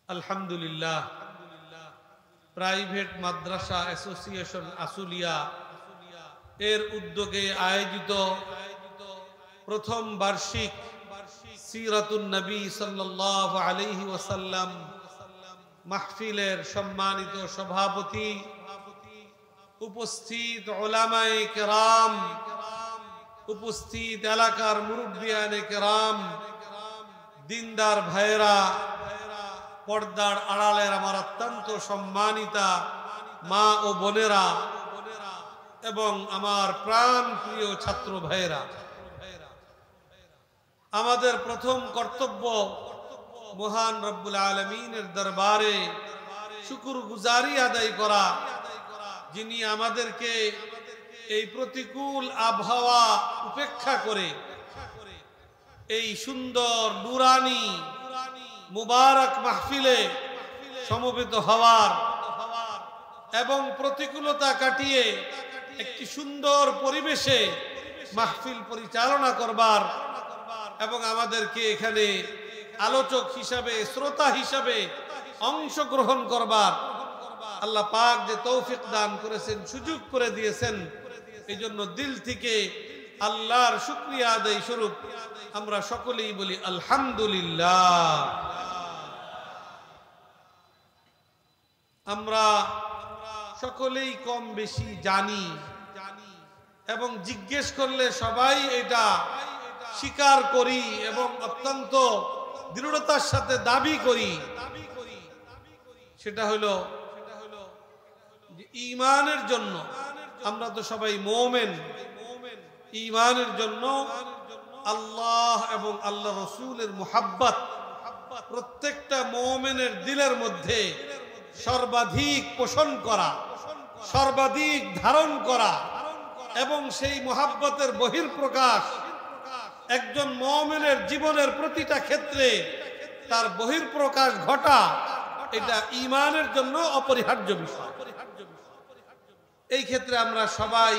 আলহামদুলিল্লাহ, প্রাইভেট মাদ্রাসা অ্যাসোসিয়েশন আশুলিয়া এর উদ্যোগে আয়োজিত প্রথম বার্ষিক সিরাতুন নবী সাল্লাল্লাহু আলাইহি ওয়াসাল্লাম মাহফিলের সম্মানিত সভাপতি, উপস্থিত উলামায়ে কেরাম, উপস্থিত এলাকার মুরব্বিয়ানে কেরাম, দিনদার ভাইরা, পর্দার আড়ালের আমার অত্যন্ত সম্মানিতা মা ও বোনেরা এবং আমার প্রাণ প্রিয় ছাত্র ভাইরা, আমাদের প্রথম কর্তব্য মহান রব্বুল আলামিনের দরবারে শুকরগুজারি আদায় করা, যিনি আমাদেরকে এই প্রতিকূল আবহাওয়া উপেক্ষা করে এই সুন্দর নুরানি মুবারক মাহফিলে সমবেত হওয়ার এবং প্রতিকূলতা কাটিয়ে একটি সুন্দর পরিবেশে মাহফিল পরিচালনা করবার এবং আমাদেরকে এখানে আলোচক হিসাবে, শ্রোতা হিসাবে অংশগ্রহণ করবার আল্লাহ পাক যে তৌফিক দান করেছেন, সুযোগ করে দিয়েছেন, এই জন্য দিল থেকে আল্লাহর শুকরিয়া আদায় স্বরূপ আমরা সকলেই বলি আলহামদুলিল্লাহ। আমরা সকলেই কম বেশি জানি এবং জিজ্ঞেস করলে সবাই এটা স্বীকার করি এবং অত্যন্ত দৃঢ়তার সাথে দাবি করি, সেটা হলো যে ঈমানের জন্য আমরা তো সবাই মুমিন, ঈমানের জন্য আল্লাহ এবং আল্লাহ রাসূলের মুহাব্বত প্রত্যেকটা মুমিনের দিলের মধ্যে সর্বাধিক পোষণ করা, সর্বাধিক ধারণ করা এবং সেই মুহাব্বতের বহিঃপ্রকাশ একজন মুমিনের জীবনের প্রতিটা ক্ষেত্রে তার বহিঃপ্রকাশ ঘটা, এটা ঈমানের জন্য অপরিহার্য বিষয়। এই ক্ষেত্রে আমরা সবাই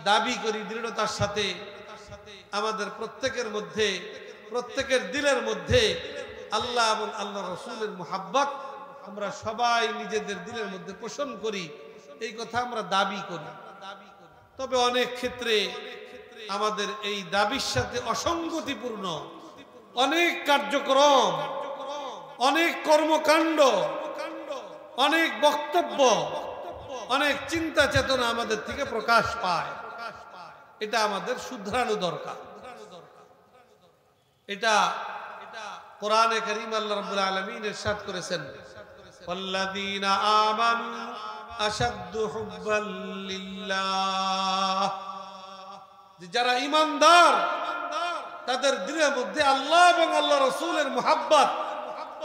দাবি করি দৃঢ়তার সাথে আমাদের প্রত্যেকের মধ্যে, প্রত্যেকের দিলের মধ্যে আল্লাহ এবং আল্লাহ রাসূলের মুহাব্বত আমরা সবাই নিজেদের দিলের মধ্যে পোষণ করি, এই কথা আমরা দাবি করি। তবে অনেক ক্ষেত্রে আমাদের এই দাবির সাথে অসঙ্গতিপূর্ণ অনেক কার্যক্রম, অনেক কর্মকাণ্ড, অনেক বক্তব্য, অনেক চিন্তা চেতনা আমাদের থেকে প্রকাশ পায়। এটা আমাদের শুধরানো দরকার। এটা কোরআনে কারীম আল্লাহ রাব্বুল আলামিন ইরশাদ করেছেন, ওয়াল্লাযীনা আমানু আশাদ্দু হুব্বাল লিল্লাহ, যারা ঈমানদার তাদের দিলের মধ্যে আল্লাহ এবং আল্লাহ রাসূলের মুহাব্বত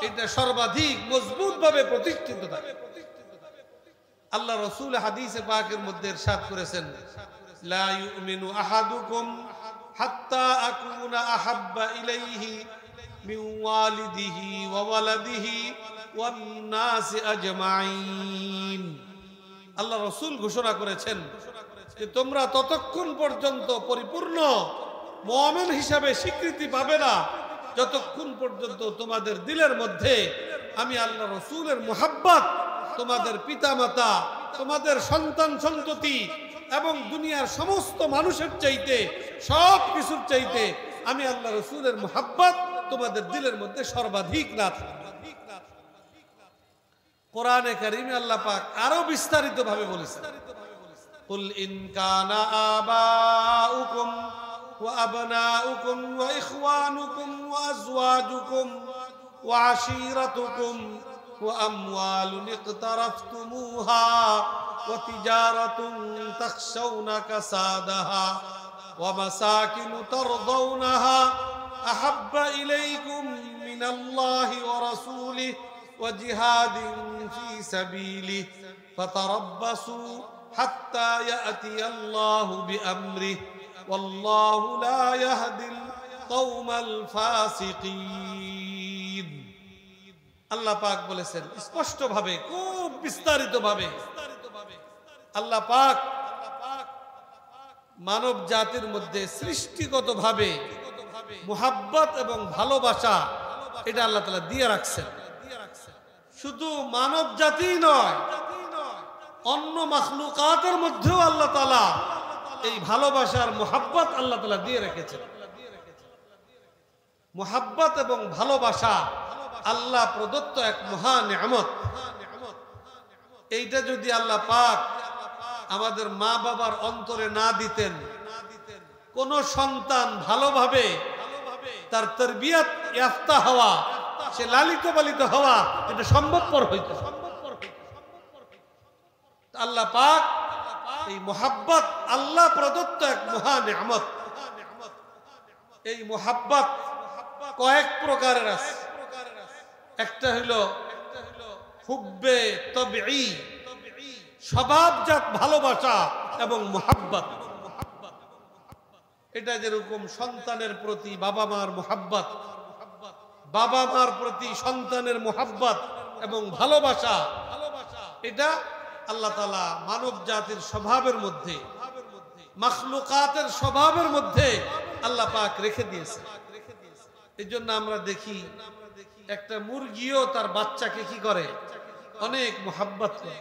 এটা সর্বাধিক মজবুত ভাবে প্রতিষ্ঠিত থাকে। আল্লাহ রাসূল হাদিসে পাকের মধ্যে ইরশাদ করেছেন, লা ইউমিনু আহাদুকুম হাত্তা আকুনা আহাব্বা ইলাইহি মিন ওয়ালিদিহি ওয়া ওয়ালাদিহি ওয়ান নাসি আজমাইন। আল্লাহ রাসূল ঘোষণা করেছেন যে তোমরা ততক্ষণ পর্যন্ত পরিপূর্ণ মুমিন হিসাবে স্বীকৃতি পাবে না যতক্ষণ পর্যন্ত তোমাদের দিলের মধ্যে আমি আল্লাহ রাসূলের মুহাব্বত, তোমাদের পিতামাতা, তোমাদের সন্তান সন্ততি এবং দুনিয়ার সমস্ত মানুষের চাইতে, সব কিছুর চাইতে আমি আল্লাহ রাসূলের মুহাব্বত তোমাদের দিলের মধ্যে সর্বাধিক না থাকে। কোরআনে কারীমে আল্লাহ পাক আরো বিস্তারিত ভাবে বলেছেন, কুল ইন কানা আবাউকুম ওয়া আবনাউকুম ওয়া ইখওয়ানুকুম ওয়া আজওয়াজুকুম ওয়া আশীরাতুকুম ওয়া আমওয়ালুন ইকতারাফতুমুহা ওয়া তিজারাতুন তাখশাউনা কাসাদাহা ওয়া মাসাকিন তারদাউনাহা আহাব্বা ইলাইকুম মিনাল্লাহি ওয়া রাসূলিহি ওয়া জিহাদিন ফি সাবিলিহি ফাতারাব্বাসু হাত্তা ইয়াতিয়াল্লাহু বিআমরিহি ওয়াল্লাহু লা ইয়াহদিল কওমাল ফাসিকিন। আল্লাহ পাক বলেছেন স্পষ্ট ভাবে, খুব বিস্তারিত ভাবে আল্লাহ পাক মানব জাতির মধ্যে সৃষ্টিগত ভাবে মুহাব্বত এবং ভালোবাসা এটা আল্লাহ তাআলা দিয়ে রাখছেন। শুধু মানব জাতি নয়, অন্য মাখলুকাতের মধ্যেও আল্লাহ তাআলা এই ভালোবাসার মুহাব্বত আল্লাহ তাআলা দিয়ে রেখেছেন। মুহাব্বত এবং ভালোবাসা আল্লাহ প্রদত্ত এক মহা নিয়ামত। এইটা যদি আল্লাহ পাক আমাদের মা বাবার অন্তরে না দিতেন, কোন সন্তান ভালোভাবে তার তরবিয়ত ইয়াফতা হওয়া, সে লালিত পালিত হওয়া, এটা সম্ভবপর হইত। আল্লাহ পাক এই মুহাব্বত আল্লাহ প্রদত্ত এক মহা নিয়ামত। এই মুহাব্বত কয়েক প্রকারের আছে। একটা হলো হুব্বে তবঈ, স্বভাবজাত ভালোবাসা এবং মুহাব্বত। এটা যেরকম সন্তানের প্রতি বাবা মার মুহাব্বত, বাবা মার প্রতি সন্তানের মুহাব্বত এবং ভালোবাসা, এটা আল্লাহ তাআলা মানব জাতির স্বভাবের মধ্যে, মাখলুকাতের স্বভাবের মধ্যে আল্লাহ পাক রেখে দিয়েছে। এই জন্য আমরা দেখি একটা মুরগিও তার বাচ্চাকে কি করে, অনেক মুহাব্বত করে।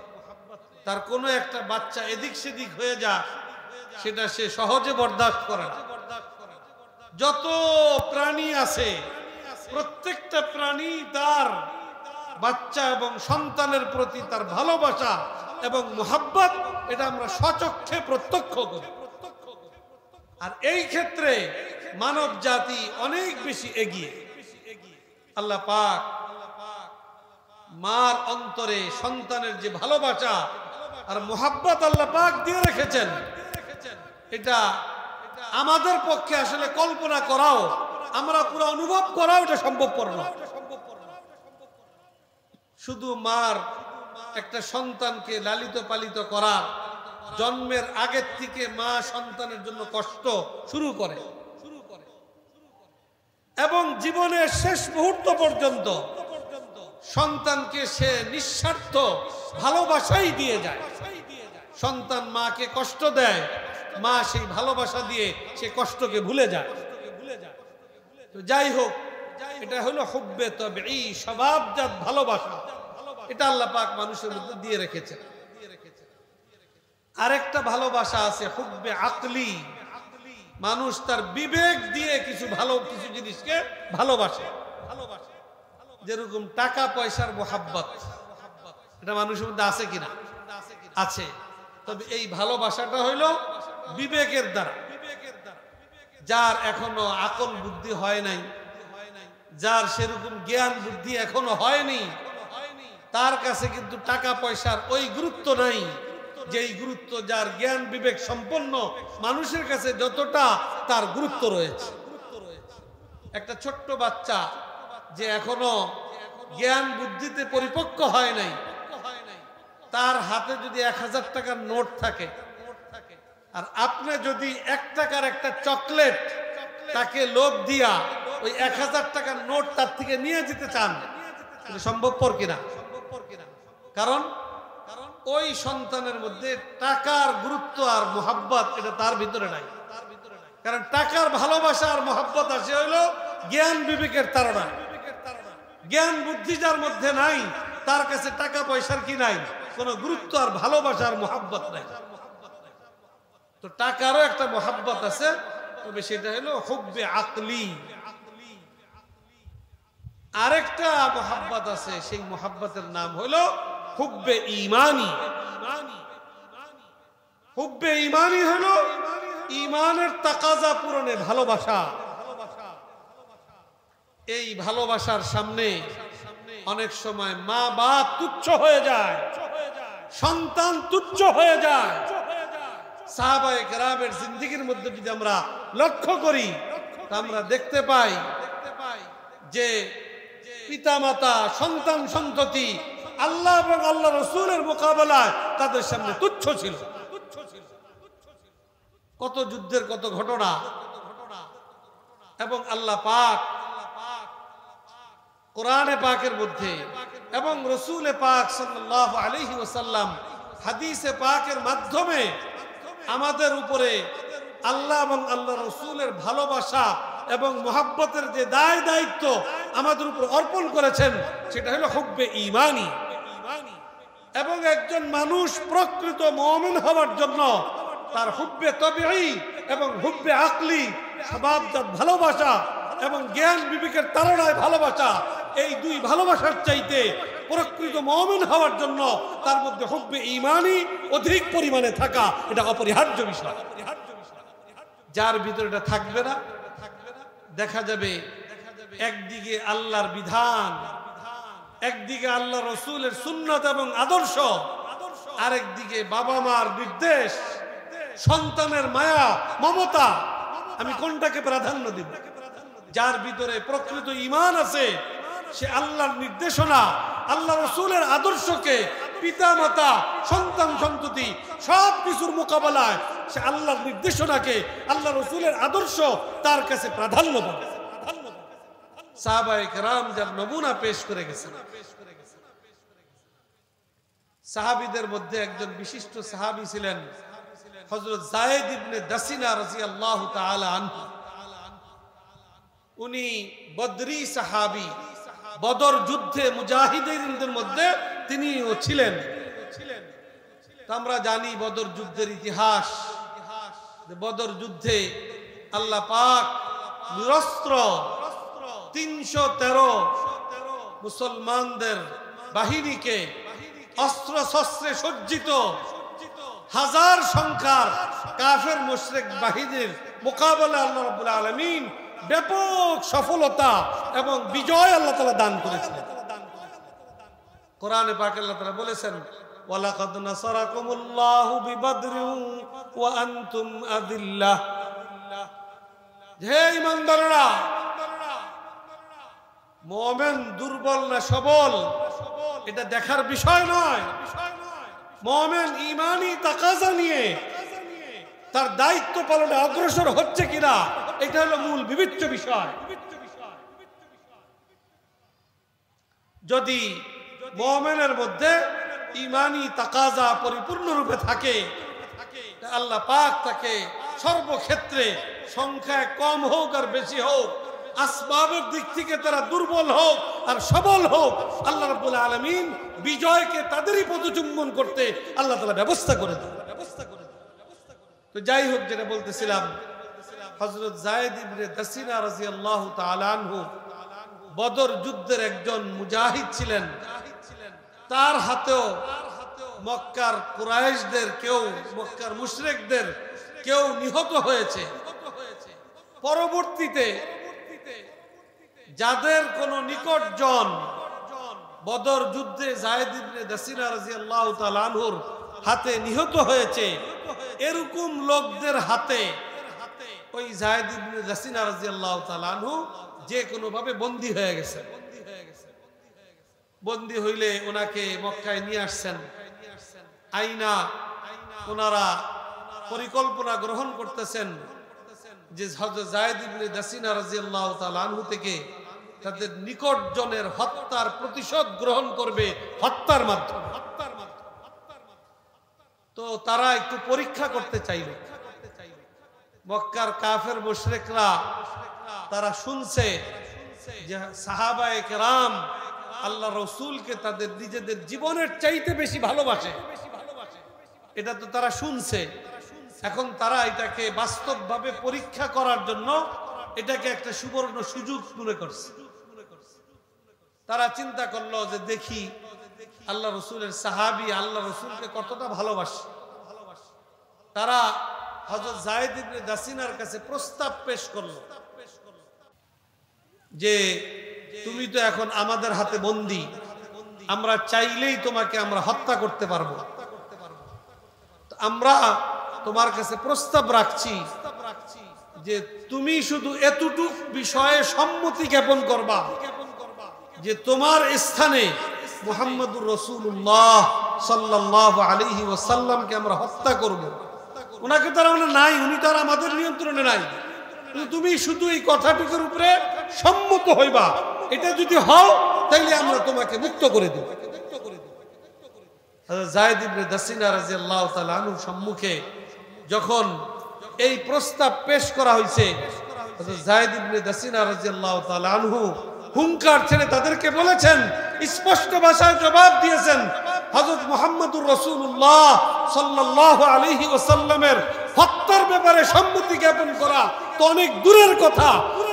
তার কোনো একটা বাচ্চা এদিক সেদিক হয়ে যায়, সেটা সে সহজে বরদাস্ত করে না। যত প্রাণী আছে, প্রত্যেকটা প্রাণী তার বাচ্চা এবং সন্তানের প্রতি তার ভালোবাসা এবং মুহাব্বত, এটা আমরা স্বচক্ষে প্রত্যক্ষ করি। আর এই ক্ষেত্রে মানব জাতি অনেক বেশি এগিয়ে। আল্লাহ পাক মার অন্তরে সন্তানের যে ভালোবাসা আর মুহাব্বত আল্লাহ পাক দিয়ে রেখেছেন, এটা আমাদের পক্ষে আসলে কল্পনা করাও, আমরা পুরো অনুভব করাও এটা সম্ভবপর না। শুধু মার একটা সন্তানকে লালিত পালিত করা, জন্মের আগের থেকে মা সন্তানের জন্য কষ্ট শুরু করে এবং জীবনের শেষ মুহূর্ত পর্যন্ত সন্তানকে সে নিঃস্বার্থ ভালোবাসাই দিয়ে যায়। সন্তান মাকে কষ্ট দেয়, মা সেই ভালোবাসা দিয়ে সে কষ্টকে ভুলে যায়। তো যাই হোক, এটা হলো হুব্বে তবঈ, স্বভাবজাত ভালোবাসা। এটা আল্লাহ পাক মানুষের মধ্যে দিয়ে রেখেছেন। আরেকটা ভালোবাসা আছে হুব্বে আকলি, মানুষ তার বিবেক দিয়ে কিছু জিনিসকে ভালোবাসে। যেরকম টাকা পয়সার মুহাব্বত, এটা মানুষের মধ্যে আছে কিনা? আছে। তবে এই ভালোবাসাটা হইলো বিবেকের দ্বারা। যার এখনো আকল বুদ্ধি হয় নাই, যার সেরকম জ্ঞান বুদ্ধি এখনো হয়নি, তার কাছে কিন্তু টাকা পয়সার ওই গুরুত্ব নাই যেই গুরুত্ব যার জ্ঞান বিবেক সম্পন্ন মানুষের কাছে যতটা তার গুরুত্ব রয়েছে। একটা ছোট্ট বাচ্চা যে এখনো জ্ঞান বুদ্ধিতে পরিপক্ক হয় নাই, তার হাতে যদি 1000 টাকার নোট থাকে আর আপনি যদি 1 টাকার একটা চকলেট তাকে লোভ দিয়া ওই 1000 টাকার নোট তার থেকে নিয়ে যেতে চান, এটা সম্ভবপর কিনা? কারণ ওই সন্তানের মধ্যে টাকার গুরুত্ব আর মুহাব্বত এটা তার ভিতরে নাই। কারণ টাকার ভালোবাসা আর মুহাব্বত আসে হইলো জ্ঞান বিবেকের তাড়না। জ্ঞান বুদ্ধি যার মধ্যে নাই, তার কাছে টাকা পয়সার কি নাই, কোনো গুরুত্ব আর ভালোবাসার মুহাব্বত নাই। তো টাকারও একটা মুহাব্বত আছে, তবে সেটা হলো হুব্বে আকলি। আরেকটা মুহাব্বত আছে, সেই মুহাব্বতের নাম হলো হুব্বে ঈমানি। হুব্বে ঈমানি হলো ঈমানের তাকাজা পূরণে ভালোবাসা। এই ভালোবাসার সামনে অনেক সময় মা বাপ তুচ্ছ হয়ে যায়, সন্তান তুচ্ছ হয়ে যায়। সাহাবায়ে কেরামের জিন্দেগির মধ্যে যদি আমরা লক্ষ্য করি, আমরা দেখতে পাই যে পিতামাতা, সন্তান সন্ততি আল্লাহ এবং আল্লাহ রসুলের মোকাবেলায় তাদের সামনে তুচ্ছ ছিল। কত যুদ্ধের কত ঘটনা। এবং আল্লাহ পাক কোরআনে পাকের মধ্যে এবং রসুলে পাক সাল্লাল্লাহু আলাইহি ওয়াসাল্লাম হাদিসে পাকের মাধ্যমে আমাদের উপরে আল্লাহ এবং আল্লাহ রসুলের ভালোবাসা এবং মুহাব্বতের যে দায় দায়িত্ব আমাদের উপর অর্পণ করেছেন, সেটা হলো হুব্বে ঈমানি। এবং একজন মানুষ প্রকৃত মুমিন হওয়ার জন্য তার হুব্বে তবিঈ এবং হুব্বে আকলি, স্বভাবজাত ভালোবাসা এবং জ্ঞান বিবেকের তাড়নায় ভালোবাসা, এই দুই ভালোবাসার চাইতে প্রকৃত মুমিন হওয়ার জন্য তার মধ্যে হুব্বে ঈমানি অধিক পরিমাণে থাকা এটা অপরিহার্য বিষয়। যার ভিতরে এটা থাকবে না, দেখা যাবে একদিকে আল্লাহর বিধান, একদিকে আল্লাহ রসুলের সুন্নাত এবং আদর্শ, আরেকদিকে বাবা মার নির্দেশ, সন্তানের মায়া মমতা, আমি কোনটাকে প্রাধান্য দিব? যার ভিতরে প্রকৃত ঈমান আছে সে আল্লাহর নির্দেশনা, আল্লাহ রসুলের আদর্শকে, পিতা মাতা সন্তান সন্ততি সব কিছুর মোকাবেলায় সে আল্লাহর নির্দেশনাকে, আল্লাহ রসুলের আদর্শ তার কাছে প্রাধান্য পাবে। সাহাবায়ে কেরাম যার নমুনা পেশ করে গেছেন, সাহাবীদের মধ্যে একজন বিশিষ্ট সাহাবী ছিলেন হযরত যায়েদ ইবনে দাসিনা রাদিয়াল্লাহু তাআলা আনহু। উনি বদরি সাহাবী, বদর যুদ্ধে মুজাহিদিনদের মধ্যে তিনিও ছিলেন। আমরা জানি বদর যুদ্ধের ইতিহাস, বদর যুদ্ধে আল্লাহ পাক নিরস্ত্র 313 মুসলমানদের বাহিনীকে অস্ত্র শস্ত্রে সজ্জিত হাজার সংখ্যার কাফের মুশরিক বাহিনীর মোকাবেলা আল্লাহ রাব্বুল আলামিন ব্যাপক সফলতা এবং বিজয় আল্লাহ তাআলা দান করেছিলেন। কোরআনে পাকে আল্লাহ তাআলা বলেছেন, ওয়ালাকাদ নাসারাকুমুল্লাহু বিবাদরিন ওয়া আনতুম আযিল্লাহ। হে ঈমানদাররা, মুমিন দুর্বল না সবল এটা দেখার বিষয় নয়। মুমিন ঈমানি তাকাজা নিয়ে তার দায়িত্ব পালনে অগ্রসর হচ্ছে কিনা এটা হলো মূল বিবেচ্য বিষয়। যদি মুমিনের মধ্যে ঈমানি তাকাজা পরিপূর্ণরূপে থাকে, আল্লাহ পাক তাকে সর্বক্ষেত্রে সংখ্যায় কম হোক আর বেশি হোক, আসবাবের দিক থেকে তারা দুর্বল হোক আর সবল হোক, আল্লাহ রাব্বুল আলামিন বিজয়কে তাদেরই পদচুম্বন করতে আল্লাহ তাআলা ব্যবস্থা করে দেন। তো যাই হোক, যেটা বলতেছিলাম, হযরত যায়েদ ইবনে দাসিনা রাদিয়াল্লাহু তাআলা আনহু বদর যুদ্ধের একজন মুজাহিদ ছিলেন। তার হাতেও মক্কার কুরাইশদের কেউ, মক্কার মুশরিকদের কেউ নিহত হয়েছে। পরবর্তীতে যাদের কোন নিকটজন বদর যুদ্ধে যায়েদ ইবনে দাসিনা রাদিয়াল্লাহু তাআলা আনহুর হাতে নিহত হয়েছে, এরকম লোকদের হাতে ওই যায়েদ ইবনে দাসিনা রাদিয়াল্লাহু তাআলা আনহু যে কোনো ভাবে বন্দী হয়ে গেছে। বন্দী হইলে ওনাকে মক্কায় নিয়ে আসছেন। আইনা ওনারা পরিকল্পনা গ্রহণ করতেছেন যে হযরত যায়েদ ইবনে দাসিনা রাদিয়াল্লাহু তাআলা আনহু থেকে তাদের নিকটজনের হত্যার প্রতিশোধ গ্রহণ করবে হত্যার মাধ্যমে। তো তারা একটু পরীক্ষা করতে চাইল। মক্কার কাফের মুশরিকরা তারা শুনছে যে সাহাবায়ে কেরাম আল্লাহ রসুলকে তাদের নিজেদের জীবনের চাইতে বেশি ভালোবাসে, এটা তো তারা শুনছে। এখন তারা এটাকে বাস্তবভাবে পরীক্ষা করার জন্য এটাকে একটা সুবর্ণ সুযোগ মনে করছে। তারা চিন্তা করলো যে দেখি আল্লাহ রসুলের সাহাবী আল্লাহ রসুলকে কতটা ভালোবাসে। তারা হযরত যায়েদ ইবনে দাসিনার কাছে প্রস্তাব পেশ করলো যে তুমি তো এখন আমাদের হাতে বন্দী, আমরা চাইলেই তোমাকে আমরা হত্যা করতে পারবো। আমরা তোমার কাছে প্রস্তাব রাখছি যে তুমি শুধু এতটুক বিষয়ে সম্মতি জ্ঞাপন করবা যে তোমার স্থানে মুহাম্মদুর রাসূলুল্লাহ সাল্লাল্লাহু আলাইহি ওয়াসাল্লামকে আমরা হত্যা করব। ওনাকে তারা নাই, উনি তো আর আমাদের নিয়ন্ত্রণে নাই, তুমি শুধু এই কথাটুকুর উপরে সম্মত হইবা, এটা যদি হও তাহলে আমরা তোমাকে মুক্ত করে দেব। যায়েদ ইবনে দাসিনা রাদিয়াল্লাহু তাআলা আনহুর সম্মুখে যখন এই প্রস্তাব পেশ করা হয়েছে, যায়েদ ইবনে দাসিনা রাদিয়াল্লাহু তাআলা আনহু হুঙ্কার ছেড়ে তাদেরকে বলেছেন, স্পষ্ট ভাষায় জবাব দিয়েছেন। হযরত মুহাম্মদুর রাসূলুল্লাহ সাল্লাল্লাহু আলাইহি ওয়াসাল্লামের হত্যার ব্যাপারে সম্মতি জ্ঞাপন করা তো অনেক দূরের কথা,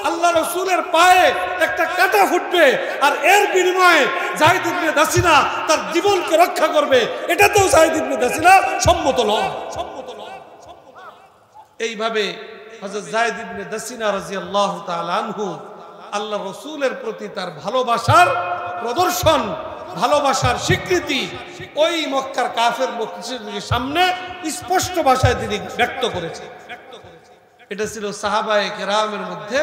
আল্লাহ রাসূলের পায়ে একটা কাঁটা ফুটবে আর এর বিনিময়ে যায়েদ ইবনে দাসিনা তার জীবনকে রক্ষা করবে, এটাতেও যায়েদ ইবনে দাসিনা সম্মত নয়। এইভাবে হযরত যায়েদ ইবনে দাসিনা রাদিয়াল্লাহু তাআলা আনহু আল্লাহ রাসূলের প্রতি তার ভালোবাসার প্রদর্শন, ভালোবাসার স্বীকৃতি ওই মক্কার কাফের মুশরিকদের সামনে স্পষ্ট ভাষায় তিনি ব্যক্ত করেছেন। এটা ছিল সাহাবায়ে কেরামের মধ্যে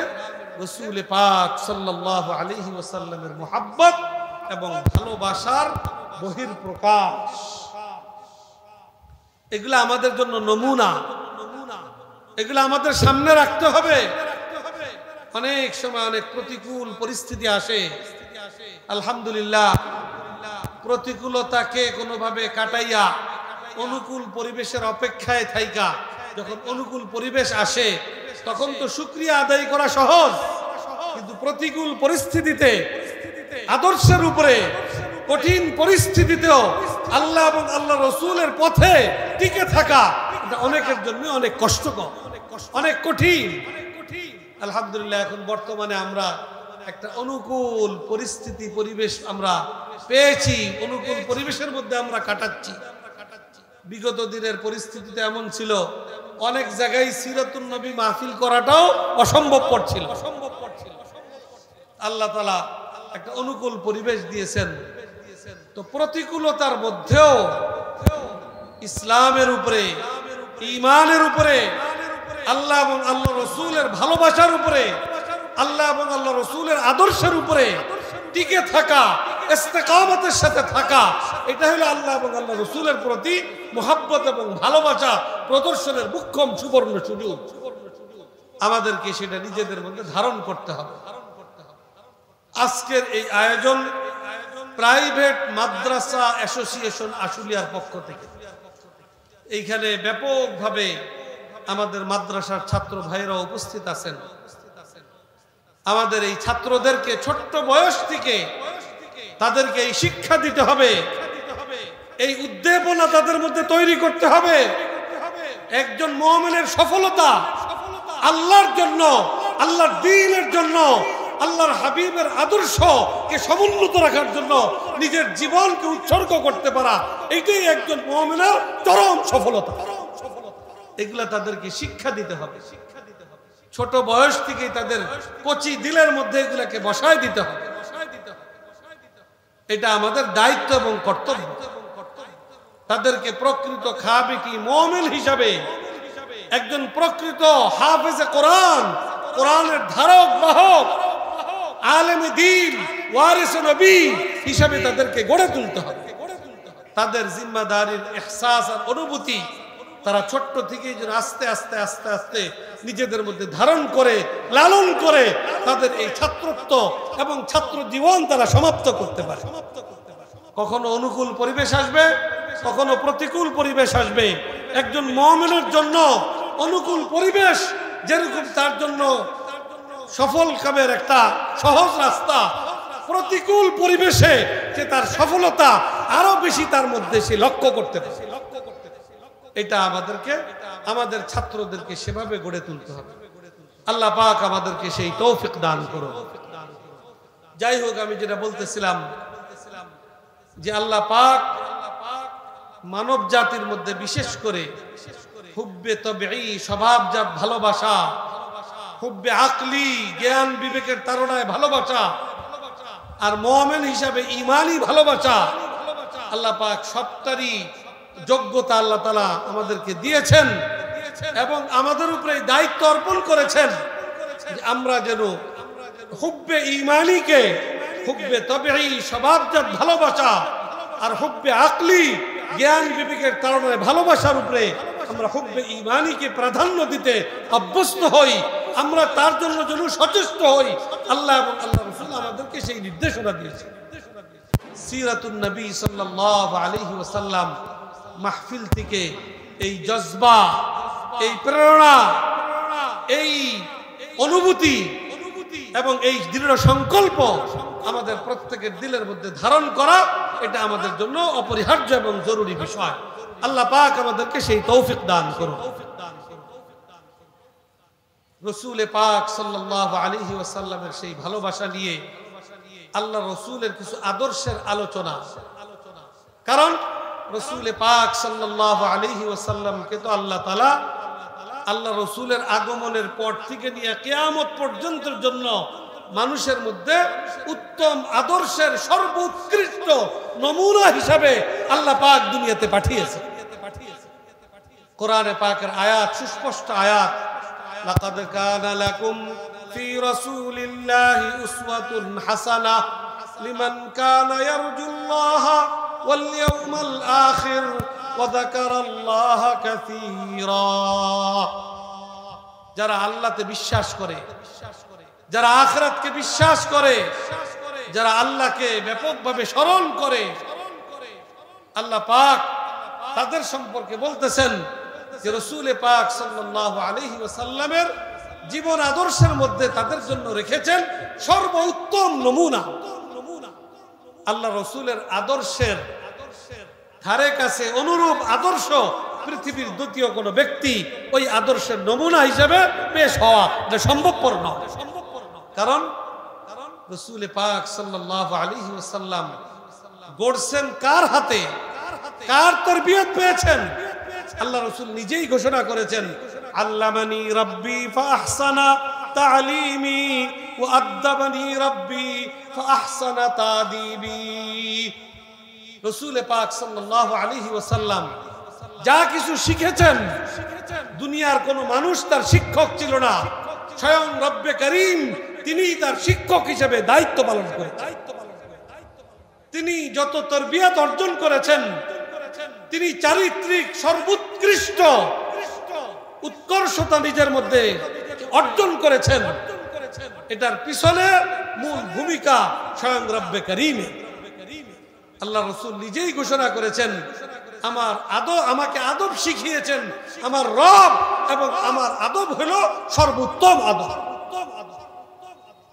রাসূল পাক সাল্লাল্লাহু আলাইহি ওয়াসাল্লামের মুহাব্বত এবং ভালোবাসার বহিঃপ্রকাশ। এগুলো আমাদের জন্য নমুনা, এগুলো আমাদের সামনে রাখতে হবে। অনেক সময় অনেক প্রতিকূল পরিস্থিতি আসে, আলহামদুলিল্লাহ প্রতিকূলতাকে কোনোভাবে কাটাইয়া অনুকূল পরিবেশের অপেক্ষায় থাইকা যখন অনুকূল পরিবেশ আসে তখন তো শুকরিয়া আদায় করা সহজ, কিন্তু প্রতিকূল পরিস্থিতিতে আদর্শের উপরে কঠিন পরিস্থিতিতেও আল্লাহ এবং আল্লাহ রাসূলের পথে টিকে থাকা এটা অনেকের জন্য অনেক কষ্টকর, অনেক কঠিন। আলহামদুলিল্লাহ এখন বর্তমানে আমরা একটা অনুকূল পরিস্থিতি পরিবেশ আমরা পেয়েছি, অনুকূল পরিবেশের মধ্যে আমরা কাটাচ্ছি। বিগত দিনের পরিস্থিতিতে এমন ছিল অনেক জায়গায় সিরাতুন নবী মাহফিল করাটাও অসম্ভবপর ছিল। আল্লাহ তাআলা একটা অনুকূল পরিবেশ দিয়েছেন। তো প্রতিকূলতার মধ্যেও ইসলামের উপরে, ঈমানের উপরে, আল্লাহ এবং আল্লাহ রাসূলের ভালোবাসার উপরে, আল্লাহ এবং আল্লাহ রাসূলের আদর্শের উপরে টিকে থাকা, ইস্তেকামতের সাথে থাকা, এটা হলো আল্লাহ এবং আল্লাহ রাসূলের প্রতি মুহাব্বত এবং ভালোবাসা প্রদর্শনের মুখ্যম সুবর্ণ সুযোগ। আমাদেরকে সেটা নিজেদের মধ্যে ধারণ করতে হবে। আজকের এই আয়োজন প্রাইভেট মাদ্রাসা অ্যাসোসিয়েশন আশুলিয়ার পক্ষ থেকে। এইখানে ব্যাপকভাবে আমাদের মাদ্রাসার ছাত্র ভাইরা উপস্থিত আছেন। আমাদের এই ছাত্রদেরকে ছোট্ট বয়স থেকে তাদেরকে এই শিক্ষা দিতে হবে, এই উদ্দীপনা তাদের মধ্যে তৈরি করতে হবে। একজন মুমিনের সফলতা আল্লাহর জন্য, আল্লাহর দ্বীনের জন্য, আল্লাহর হাবিবের আদর্শকে সমুন্নত রাখার জন্য নিজের জীবনকে উৎসর্গ করতে পারা, এটাই একজন মুমিনের চরম সফলতা। এগুলা তাদেরকে শিক্ষা দিতে হবে। ছোট বয়স থেকেই তাদের কচি দিলের মধ্যে এগুলাকে বসায় দিতে হবে। এটা আমাদের দায়িত্ব এবং কর্তব্য। তাদেরকে প্রকৃত খাবিকি মুমিন হিসাবে, একজন প্রকৃত হাফেজে কোরআন, কোরআনের ধারক বাহক, আলেমে দ্বীন, ওয়ারিসে নবী হিসাবে তাদেরকে গড়ে তুলতে হবে। তাদের জিম্মাদারির ইহসাস আর অনুভূতি তারা ছোট্ট থেকেই যেন আস্তে আস্তে আস্তে আস্তে নিজেদের মধ্যে ধারণ করে, লালন করে তাদের এই ছাত্রত্ব এবং ছাত্র জীবন তারা সমাপ্ত করতে পারে। কখনো অনুকূল পরিবেশ আসবে, কখনো প্রতিকূল পরিবেশ আসবে। একজন মুমিনের জন্য অনুকূল পরিবেশ যেরকম তার জন্য সফল কামের একটা সহজ রাস্তা, প্রতিকূল পরিবেশে যে তার সফলতা আরো বেশি তার মধ্যে সে লক্ষ্য করতে পারে। এটা আমাদেরকে, আমাদের ছাত্রদেরকে সেভাবে গড়ে তুলতে হবে। আল্লাহ পাক আমাদেরকে সেই তৌফিক দান করুন। যাই হোক, আমি যেটা বলতেছিলাম যে আল্লাহ পাক মানব জাতির মধ্যে বিশেষ করে হুব্বে তবঈ স্বভাবজাত ভালোবাসা, হুব্বে আকলি জ্ঞান বিবেকের তাড়নায় ভালোবাসা, আর মুমিন হিসাবে ঈমানি ভালোবাসা, আল্লাহ পাক সবটারই যোগ্যতা আল্লাহ তাআলা আমাদেরকে দিয়েছেন এবং আমাদের উপরে দায়িত্ব অর্পণ করেছেন যে আমরা যেন হুব্বে ঈমানিকে, হুব্বে তবঈ স্বভাবজাত ভালোবাসা আর হুব্বে আকলি জ্ঞান বিবেকের তাড়নায় ভালোবাসার উপরে আমরা হুব্বে ঈমানিকে প্রাধান্য দিতে অভ্যস্ত হই। আমরা তার জন্য যেন সচেষ্ট হই। আল্লাহ এবং আল্লাহ রাসূল আমাদেরকে সেই নির্দেশনা দিয়েছেন। সিরাতুন নবী সাল্লাল্লাহু আলাইহি ওয়াসাল্লাম মাহফিল থেকে এই জজবা, এই প্রেরণা, এই অনুভূতি এবং এই দৃঢ় সংকল্প আমাদের প্রত্যেকের দিলের মধ্যে ধারণ করা, এটা আমাদের জন্য অপরিহার্য এবং জরুরি বিষয়। আল্লাহ পাক আমাদেরকে সেই তৌফিক দান করুন। রসুল পাক সাল্লাল্লাহু আলাইহি ওয়াসাল্লামের সেই ভালোবাসা নিয়ে আল্লাহ রসুলের কিছু আদর্শের আলোচনা। কারণ রসুল পাক সাল্লাল্লাহু আলাইহি ওয়াসাল্লামকে তো আল্লাহ তাআলা আল্লাহ রসুলের আগমনের পর থেকে নিয়ে কিয়ামত পর্যন্তের জন্য মানুষের মধ্যে উত্তম আদর্শের সর্বোৎকৃষ্ট নমুনা হিসাবে আল্লাহ পাক দুনিয়াতে পাঠিয়েছে। কোরআনে পাকের আয়াত, সুস্পষ্ট আয়াত, লাকাদ কানা লাকুম ফি রাসূলিল্লাহি উসওয়াতুন হাসানাহ লিমান কানা ইয়ারজুল্লাহ ওয়াল ইয়াউমাল আখির ওয়া যাকারাল্লাহা কাসীরা। যারা আল্লাহতে বিশ্বাস করে, যারা আখিরাতকে বিশ্বাস করে, যারা আল্লাহকে ব্যাপকভাবে স্মরণ করে, আল্লাহ পাক তাদের সম্পর্কে বলতেছেন যে রাসূল পাক সাল্লাল্লাহু আলাইহি ওয়াসাল্লামের জীবন আদর্শের মধ্যে তাদের জন্য রেখেছেন সর্বোত্তম নমুনা। আল্লাহ রাসূলের আদর্শের ধারে কাছে অনুরূপ আদর্শ পৃথিবীর দ্বিতীয় কোন ব্যক্তি ওই আদর্শের নমুনা হিসেবে পেশ হওয়া এটা সম্ভবপর নয়। কারণ রাসূল পাক সাল্লাল্লাহু আলাইহি ওয়াসাল্লাম গড়ছেন কার হাতে, কার তরবিয়ত পেয়েছেন? আল্লাহ রাসূল নিজেই ঘোষণা করেছেন, আল্লামানি রাব্বি ফাআহসানা তা'লিমি ওয়া আদ্দাবানি রাব্বি ফাআহসানা তা'দীবি। রাসূল পাক সাল্লাল্লাহু আলাইহি ওয়াসাল্লাম যা কিছু শিখেছেন, দুনিয়ার কোনো মানুষ তার শিক্ষক ছিল না, স্বয়ং রব্বে করিম তিনি তার শিক্ষক হিসেবে দায়িত্ব পালন করেছেন। তিনি যত তরবিয়ত অর্জন করেছেন, তিনি চারিত্রিক সর্বোৎকৃষ্ট উৎকর্ষতা নিজের মধ্যে অর্জন করেছেন। এটার পিছনে মূল ভূমিকা স্বয়ং রব্বে করিমের। আল্লাহ রাসূল নিজেই ঘোষণা করেছেন, আমাকে আদব শিখিয়েছেন আমার রব, এবং আমার আদব হলো সর্বোত্তম আদব।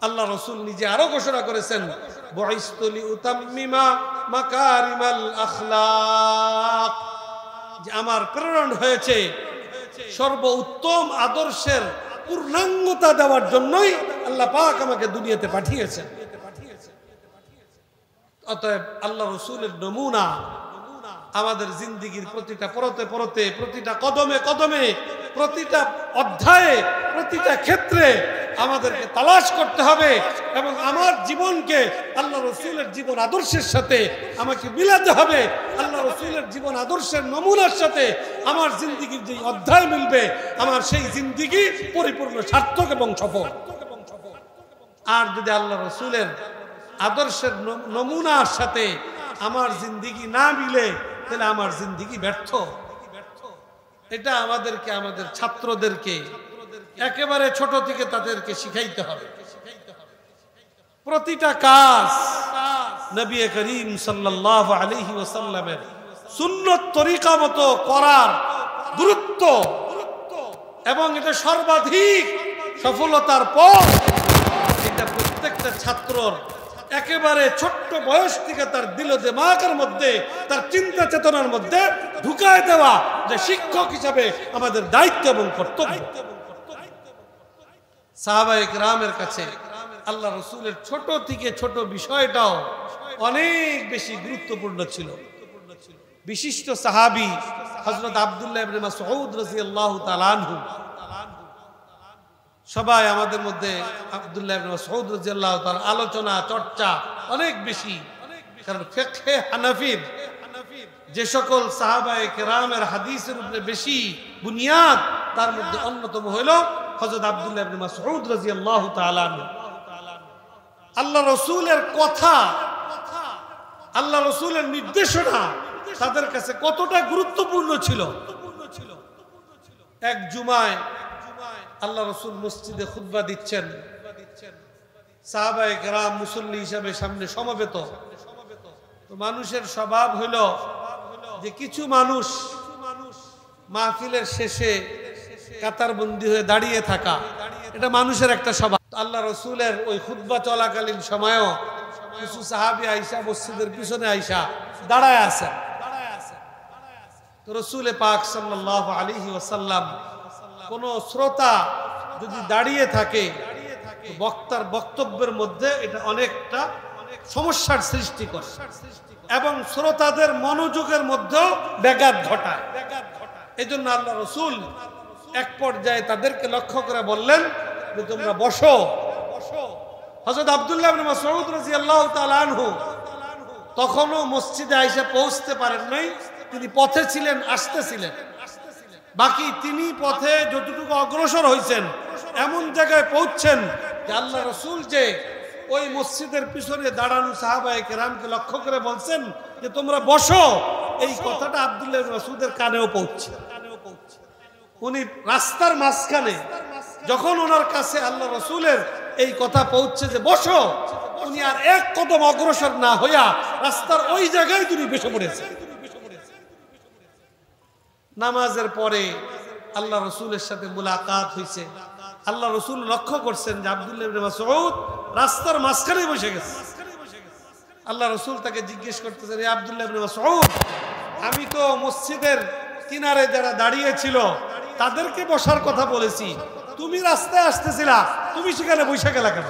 আল্লাহ রাসূল নিজে আরো ঘোষণা করেছেন, বুইসতু লিউতাম্মিমা মাকারিমাল আখলাক, যে আমার প্রেরণ হয়েছে সর্বোত্তম আদর্শের পূর্ণাঙ্গতা দেওয়ার জন্যই আল্লাহ পাক আমাকে দুনিয়াতে পাঠিয়েছেন। অতএব আল্লাহ রাসূলের নমুনা আমাদের জিন্দেগীর প্রতিটা পরতে পরতে, প্রতিটা কদমে কদমে, প্রতিটা অধ্যায়ে, প্রতিটা ক্ষেত্রে আমাদেরকে তালাশ করতে হবে এবং আমার জীবনকে আল্লাহ রাসূলের জীবন আদর্শের সাথে আমাকে মিলাতে হবে। আল্লাহ রাসূলের জীবন আদর্শের নমুনার সাথে আমার জিন্দেগীর যে অধ্যায় মিলবে, আমার সেই জিন্দেগি পরিপূর্ণ সার্থক এবং সফল। আর যদি আল্লাহ রাসূলের আদর্শের নমুনার সাথে আমার জিন্দেগি না মিলে, তাহলে আমার জিন্দেগি ব্যর্থ। এটা আমাদেরকে, আমাদের ছাত্রদেরকে একেবারে ছোট থেকে তাদেরকে শিখাইতে হবে। প্রতিটা কাজ নবী করিম সাল্লাল্লাহু আলাইহি ওয়াসাল্লামের সুন্নত তরিকা মতো করার গুরুত্ব এবং এটা সর্বাধিক সফলতার পথ, এটা প্রত্যেকটা ছাত্রর একেবারে ছোট্ট বয়স থেকে তার দিল দিমাগের মধ্যে, তার চিন্তা চেতনার মধ্যে ঢুকায় দেওয়া যে শিক্ষক হিসাবে আমাদের দায়িত্ব এবং কর্তব্য। সাহাবায়ে কেরামের কাছে আল্লাহ রাসূলের ছোট থেকে ছোট বিষয়টাও অনেক বেশি গুরুত্বপূর্ণ ছিল। বিশিষ্ট সাহাবী হযরত আব্দুল্লাহ ইবনে মাসউদ রাদিয়াল্লাহু তাআলা আনহু, সবাই আমাদের মধ্যে আব্দুল্লাহ ইবনে মাসউদ রাদিয়াল্লাহু তাআলা আলোচনা চর্চা অনেক বেশি। কারণ ফিকহে হানাফির যে সকল সাহাবায়ে কেরামের হাদিসের উপরে বেশি বুনিয়াদ, তার মধ্যে অন্যতম হলো হযরত আব্দুল্লাহ ইবনে মাসউদ রাদিয়াল্লাহু তাআলা আনহু। আল্লাহ রাসূলের কথা, আল্লাহ রাসূলের নির্দেশনা তাদের কাছে কতটা গুরুত্বপূর্ণ ছিল। এক জুমায় আল্লাহ রাসূল মসজিদে খুতবা দিচ্ছেন, সাহাবায়ে কেরাম মুসল্লি হিসাবে সামনে সমবেত। তো মানুষের স্বভাব হলো যে কিছু মানুষ মাহফিলের শেষে কাতারবন্দি হয়ে দাঁড়িয়ে থাকা, এটা মানুষের একটা স্বভাব। আল্লাহ রসুলের ওই খুতবা চলাকালীন সময়ও কিছু সাহাবী আয়েশা মসজিদের পিছনে আয়েশা দাঁড়ায় আছেন। তো রসুল পাক সাল্লাল্লাহু আলাইহি ওয়াসাল্লাম কোন শ্রোতা যদি দাঁড়িয়ে থাকে বক্তার বক্তব্যের মধ্যে এটা অনেকটা সমস্যার সৃষ্টি করে এবং শ্রোতাদের মনোযোগের মধ্যেও ব্যাঘাত ঘটায়। এই জন্য আল্লাহ রসুল এক পর্যায়ে তাদেরকে লক্ষ্য করে বললেন যে তোমরা বসো। হযরত আব্দুল্লাহ ইবনে মাসউদ রাদিয়াল্লাহু তাআলা আনহু তখনও মসজিদে আয়েশা পৌঁছতে পারেন নাই, তিনি পথে ছিলেন, আসতেছিলেন। বাকি তিনি পথে যতটুকু অগ্রসর হয়েছেন এমন জায়গায় পৌঁছছেন যে আল্লাহ রসুল যে ওই মসজিদের পিছনে দাঁড়ানো সাহাবায়ে কেরামকে লক্ষ্য করে বলছেন যে তোমরা বসো, এই কথাটা আব্দুল্লাহ ইবনে মাসউদের কানেও পৌঁছছে। উনি রাস্তার মাঝখানে যখন ওনার কাছে আল্লাহ রসুলের এই কথা পৌঁছছে যে বসো, উনি আর এক কদম অগ্রসর না হইয়া রাস্তার ওই জায়গায় তিনি বসে পড়েছেন। নামাজের পরে আল্লাহ রসুলের সাথে মুলাকাত হয়েছে। আল্লাহ রসুল লক্ষ্য করছেন যে আব্দুল্লাহ ইবনে মাসউদ রাস্তার মাঝখানে বসে গেছে। আল্লাহ রসুল তাকে জিজ্ঞেস করতেছেন, আব্দুল্লাহ ইবনে মাসউদ, আমি তো মসজিদের কিনারে যারা দাঁড়িয়ে ছিল তাদেরকে বসার কথা বলেছি, তুমি রাস্তায় আসতেছিলা, তুমি সেখানে বসে গেলা কেন?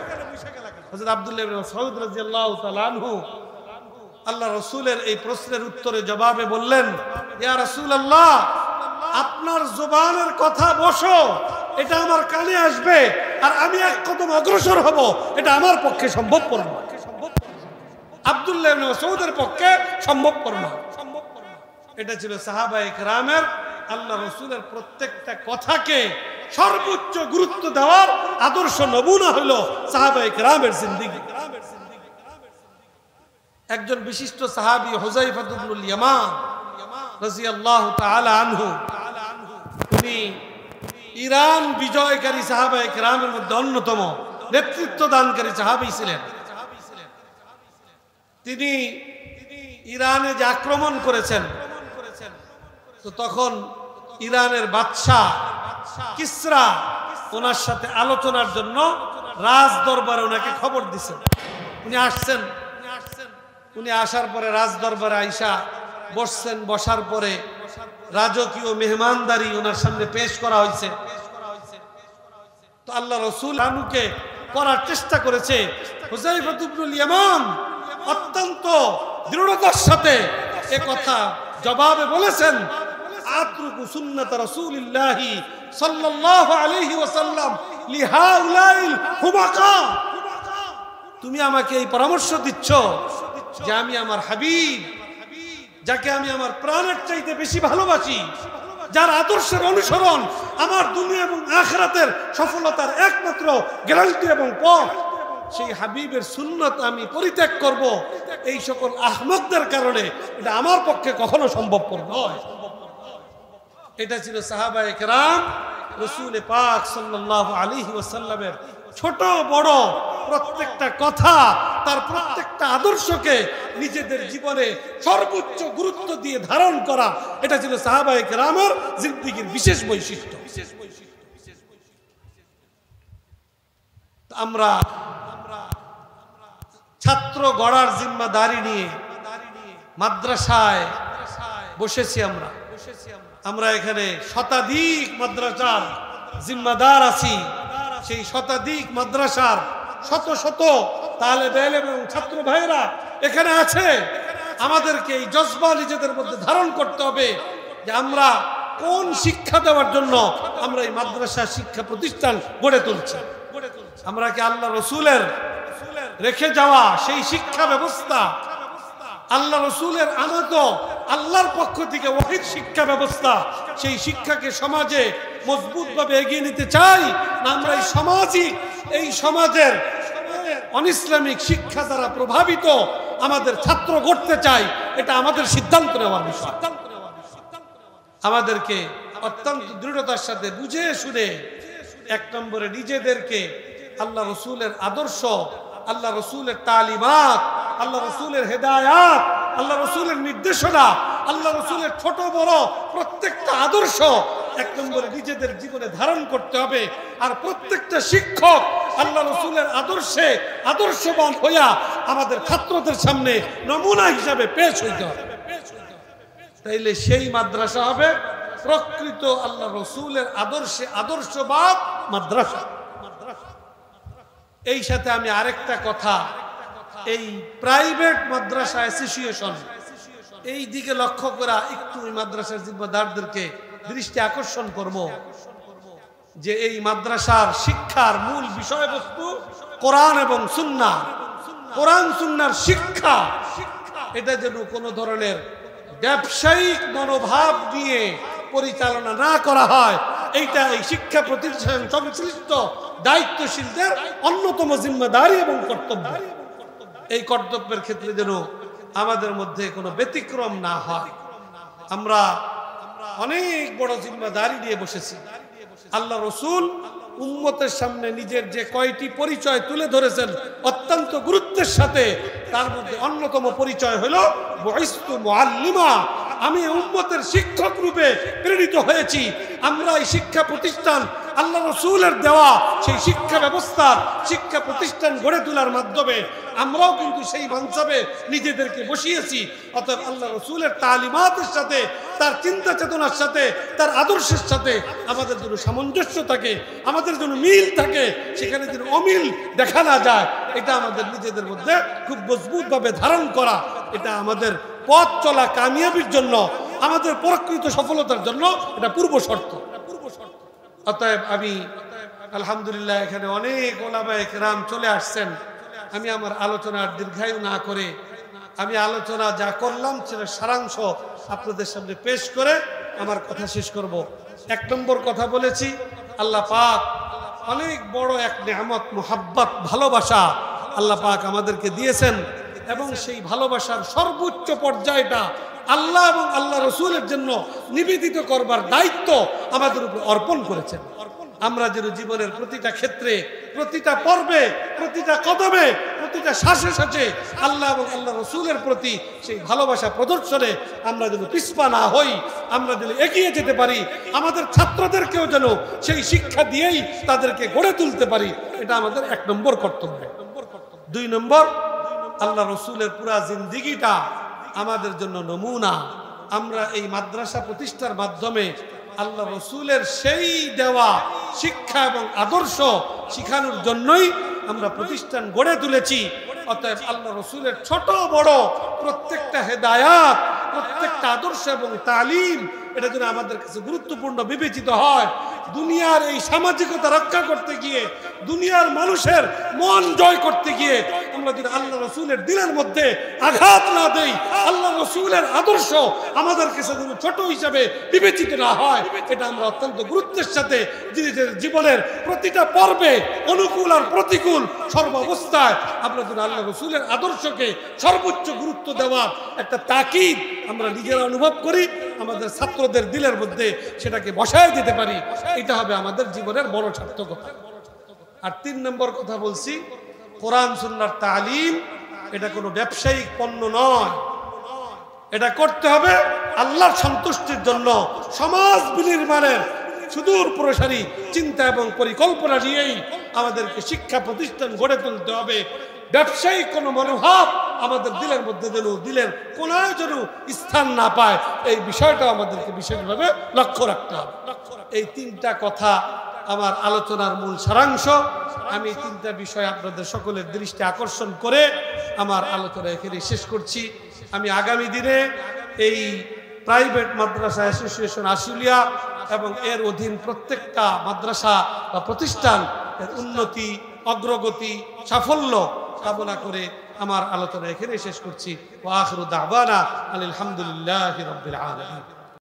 হযরত আব্দুল্লাহ ইবনে মাসউদ রাদিয়াল্লাহু তাআলা আনহু আল্লাহ রসুলের এই প্রশ্নের উত্তরে জবাবে বললেন, ইয়া রাসূলুল্লাহ, আপনার জবানের কথা বসো এটা আমার কানে আসবে আর আমি এক কদম অগ্রসর হব, এটা আমার পক্ষে সম্ভবপর না। আব্দুল্লাহ ইবনে মাসউদের পক্ষে সম্ভবপর না। এটা ছিল সাহাবায়ে কেরামের আল্লাহ রসুলের প্রত্যেকটা কথাকে সর্বোচ্চ গুরুত্ব দেওয়ার আদর্শ নমুনা হলো সাহাবায়ে কেরামের জিন্দেগি। একজন বিশিষ্ট সাহাবী হুযায়ফা ইবনুল ইয়ামান রাদিয়াল্লাহু তাআলা আনহু, উনি ইরান বিজয়কারী সাহাবায়ে কেরামের মধ্যে অন্যতম নেতৃত্ব দানকারী সাহাবী ছিলেন। তিনি ইরানে যে আক্রমণ করেছেন, তো তখন ইরানের বাদশাহ কিসরা ওনার সাথে আলোচনার জন্য রাজ দরবারে ওনাকে খবর দিয়েছেন। উনি আসছেন, উনি আসার পরে রাজ দরবারে আইসা বসছেন। বসার পরে রাজকীয় মেহমানদারি ওনার সামনে পেশ করা হয়েছে। তো আল্লাহ রসুল আনুকে করার চেষ্টা করেছে। হুযায়ফা ইবনুল ইয়ামান অত্যন্ত দৃঢ়তার সাথে এ কথা জবাবে বলেছেন, আতরুকু সুন্নাত রাসূলিল্লাহি সাল্লাল্লাহু আলাইহি ওয়াসাল্লাম লিহাউলাইল হুমাকা। তুমি আমাকে এই পরামর্শ দিচ্ছ যে আমি আমার হাবিব, যাকে আমি আমার প্রাণের চাইতে বেশি ভালোবাসি, যার আদর্শের অনুসরণ আমার দুনিয়া এবং আখিরাতের সফলতার একমাত্র গ্যারান্টি এবং পথ, সেই হাবিবের সুন্নাত আমি পরিত্যাগ করব, এই সকল আহমকদের কারণে এটা আমার পক্ষে কখনো সম্ভবপর নয়। এটা ছিল সাহাবায়ে কেরাম রাসূল পাক সাল্লাল্লাহু আলাইহি ওয়াসাল্লামের ছোট বড় প্রত্যেকটা কথা, তার প্রত্যেকটা আদর্শকে নিজেদের জীবনে সর্বোচ্চ গুরুত্ব দিয়ে ধারণ করা, এটা ছিল সাহাবায়ে কেরামের জিন্দেগীর বিশেষ বৈশিষ্ট্য। আমরা ছাত্র গড়ার জিম্মাদারি নিয়ে মাদ্রাসায় বসেছি। আমরা এখানে শতাধিক মাদ্রাসার জিম্মাদার আছি। সেই শতাধিক মাদ্রাসার শত শত তালেবে ইলম এবং ছাত্র ভাইরা এখানে আছে। আমাদেরকে এই জজবা নিজেদের মধ্যে ধারণ করতে হবে যে আমরা কোন শিক্ষা দেওয়ার জন্য আমরা এই মাদ্রাসা শিক্ষা প্রতিষ্ঠান গড়ে তুলছি। আমরা কি আল্লাহ রসুলের রেখে যাওয়া সেই শিক্ষা ব্যবস্থা, আল্লাহ রসুলের আনত আল্লাহর পক্ষ থেকে ওয়াহিদ শিক্ষা ব্যবস্থা, সেই শিক্ষাকে সমাজে মজবুত ভাবে এগিয়ে নিতে চাই না আমরা এই সমাজের অনিসলামিক শিক্ষা দ্বারা প্রভাবিত আমাদের ছাত্র গড়তে চাই? এটা আমাদের সিদ্ধান্ত নেওয়ার বিষয়। আমাদেরকে অত্যন্ত দৃঢ়তার সাথে বুঝে শুনে এক নম্বরে নিজেদেরকে আল্লাহ রসুলের আদর্শ, আল্লাহ রসুলের তালিমাত, আল্লাহ রসুলের হেদায়াত, আল্লাহ রসুলের নির্দেশনা, আল্লাহ রসুলের ছোট বড় প্রত্যেকটা আদর্শ এক নম্বরে নিজেদের জীবনে ধারণ করতে হবে। আর প্রত্যেকটা শিক্ষক আল্লাহ রাসূলের আদর্শে আদর্শবান হইয়া আমাদের ছাত্রদের সামনে নমুনা হিসাবে পেশ হইতে হবে। তাইলে সেই মাদ্রাসা হবে প্রকৃত আল্লাহ রাসূলের আদর্শে আদর্শবাদ মাদ্রাসা। এই সাথে আমি আরেকটা কথা, এই প্রাইভেট মাদ্রাসা অ্যাসোসিয়েশন এই দিকে লক্ষ্য করা একটু এই মাদ্রাসার জিম্মাদারদেরকে দৃষ্টি আকর্ষণ করব যে এই মাদ্রাসার শিক্ষার মূল বিষয়বস্তু কোরআন এবং সুন্নাহ। কোরআন সুন্নাহর শিক্ষা, এটা যেন কোনো ধরনের ব্যবসায়িক মনোভাব নিয়ে পরিচালনা না করা হয়, এইটা এই শিক্ষা প্রতিষ্ঠান সংশ্লিষ্ট দায়িত্বশীলদের অন্যতম জিম্মাদারি এবং কর্তব্য। এই কর্তব্যের ক্ষেত্রে যেন আমাদের মধ্যে কোনো ব্যতিক্রম না হয়। আমরা অনেক বড় জিম্মাদারি নিয়ে বসেছি। আল্লাহ রাসূল উম্মতের সামনে নিজের যে কয়টি পরিচয় তুলে ধরেছেন অত্যন্ত গুরুত্বের সাথে, তার মধ্যে অন্যতম পরিচয় হলো বুইস্তু মুআল্লিমা, আমি উম্মতের শিক্ষক রূপে প্রেরিত হয়েছি। আমরা এই শিক্ষা প্রতিষ্ঠান আল্লাহ রাসূলের দেওয়া সেই শিক্ষা ব্যবস্থা, শিক্ষা প্রতিষ্ঠান গড়ে তোলার মাধ্যমে আমরাও কিন্তু সেই মানসাবে নিজেদেরকে বসিয়েছি। অতএব আল্লাহ রাসূলের তালিমাতের সাথে, তার চিন্তা চেতনার সাথে, তার আদর্শের সাথে আমাদের যেন সামঞ্জস্য থাকে, আমাদের যেন মিল থাকে, সেখানে যেন অমিল দেখা না যায়, এটা আমাদের নিজেদের মধ্যে খুব মজবুতভাবে ধারণ করা, এটা আমাদের পথ চলা কামিয়াবির জন্য, আমাদের প্রকৃত সফলতার জন্য এটা পূর্ব শর্ত। অতএব আমি আলহামদুলিল্লাহ এখানে অনেক ওলামায়ে কেরাম চলে আসছেন। আমি আমার আলোচনার দীর্ঘায়ু না করে আমি আলোচনা যা করলাম সেটা সারাংশ আপনাদের সামনে পেশ করে আমার কথা শেষ করব। এক নম্বর কথা বলেছি, আল্লাহ পাক অনেক বড় এক নেয়ামত, মুহাব্বত, ভালোবাসা আল্লাহ পাক আমাদেরকে দিয়েছেন এবং সেই ভালোবাসার সর্বোচ্চ পর্যায়টা আল্লাহ এবং আল্লাহ রাসূলের জন্য নিবেদিত করবার দায়িত্ব আমাদের উপর অর্পণ করেছেন। আমরা যেন জীবনের প্রতিটা ক্ষেত্রে, প্রতিটা পর্বে, প্রতিটা কদমে, প্রতিটা শ্বাসে শ্বাসে আল্লাহ এবং আল্লাহ রাসূলের প্রতি সেই ভালোবাসা প্রদর্শনে আমরা যেন পিছপা না হই, আমরা যেন এগিয়ে যেতে পারি, আমাদের ছাত্রদেরকেও যেন সেই শিক্ষা দিয়েই তাদেরকে গড়ে তুলতে পারি, এটা আমাদের এক নম্বর কর্তব্য। দুই নম্বর, আল্লাহ রাসূলের পুরা জিন্দেগিটা আমাদের জন্য নমুনা। আমরা এই মাদ্রাসা প্রতিষ্ঠার মাধ্যমে আল্লাহ রাসূলের সেই দেওয়া শিক্ষা এবং আদর্শ শিখানোর জন্যই আমরা প্রতিষ্ঠান গড়ে তুলেছি। অতএব আল্লাহ রাসূলের ছোট বড় প্রত্যেকটা হেদায়াত, প্রত্যেকটা আদর্শ এবং তালিম এটা যেন আমাদের কাছে গুরুত্বপূর্ণ বিবেচিত হয়। দুনিয়ার এই সামাজিকতা রক্ষা করতে গিয়ে, দুনিয়ার মানুষের মন জয় করতে গিয়ে আমরা যদি আল্লাহ রাসূলের দিলের মধ্যে আঘাত না দেই, আল্লাহ রাসূলের আদর্শ আমাদের কাছে যেন ছোট হিসাবে বিবেচিত না হয়, এটা আমরা অত্যন্ত গুরুত্বের সাথে জীবনের প্রতিটা পর্বে, অনুকূল আর প্রতিকূল সর্বাবস্থায় আমরা যেন আল্লাহ রাসূলের আদর্শকে সর্বোচ্চ গুরুত্ব দেওয়ার একটা তাকিদ আমরা নিজেরা অনুভব করি, আমাদের ছাত্রদের দিলের মধ্যে সেটাকে বসায় দিতে পারি, এটা হবে আমাদের জীবনের বড় সার্থকতা। আর তিন নম্বর কথা বলছি, কোরআন সুন্নাহর তালিম এটা কোনো ব্যবসায়িক পণ্য নয়, এটা করতে হবে আল্লাহর সন্তুষ্টির জন্য, সমাজ বিনির্মাণের সুদূর প্রসারী চিন্তা এবং পরিকল্পনা নিয়েই আমাদেরকে শিক্ষা প্রতিষ্ঠান গড়ে তুলতে হবে। ব্যবসায়িক কোনো মনোভাব আমাদের দিলের মধ্যে যেন, দিলের কোনায় যেন স্থান না পায়, এই বিষয়টা আমাদেরকে বিশেষভাবে লক্ষ্য রাখতে হবে। এই তিনটা কথা আমার আলোচনার মূল সারাংশ। আমি তিনটা বিষয় আপনাদের সকলের দৃষ্টি আকর্ষণ করে আমার আলোচনা এখানে শেষ করছি। আমি আগামী দিনে এই প্রাইভেট মাদ্রাসা অ্যাসোসিয়েশন আশুলিয়া এবং এর অধীন প্রত্যেকটা মাদ্রাসা বা প্রতিষ্ঠান এর উন্নতি, অগ্রগতি, সাফল্য কামনা করে আমার আলোচনা এখানে শেষ করছি। ওয়া আখিরু দাওয়ানা আলহামদুলিল্লাহি রাব্বিল আলামিন।